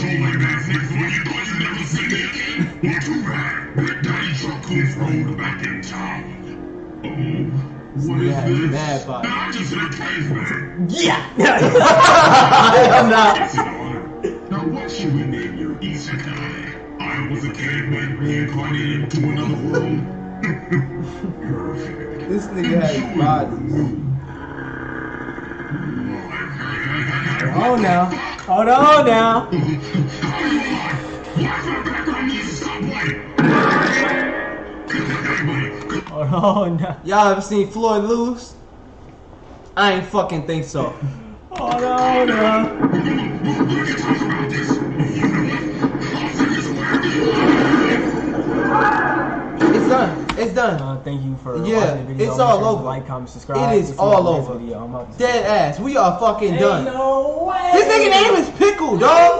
lame ass niggas when you thought you never see me again. Well, too bad. Big Daddy Truck-Kun's rolled back in town. What is this? Mad body. Man, I'm just a caveman. Yeah! I'm not. Now what should we name your isekai? I was a caveman reincarnated into another world. Perfect. This nigga has bodies. Hold on now. Hold on now. Hold on now. Y'all ever seen Floyd lose? I ain't fucking think so. Hold on now. It's done. It's done. Thank you for watching the video. It's all over. Like, comment, subscribe. It is all over. Dead ass. We are fucking done. No way. This nigga name is Pickle, dog.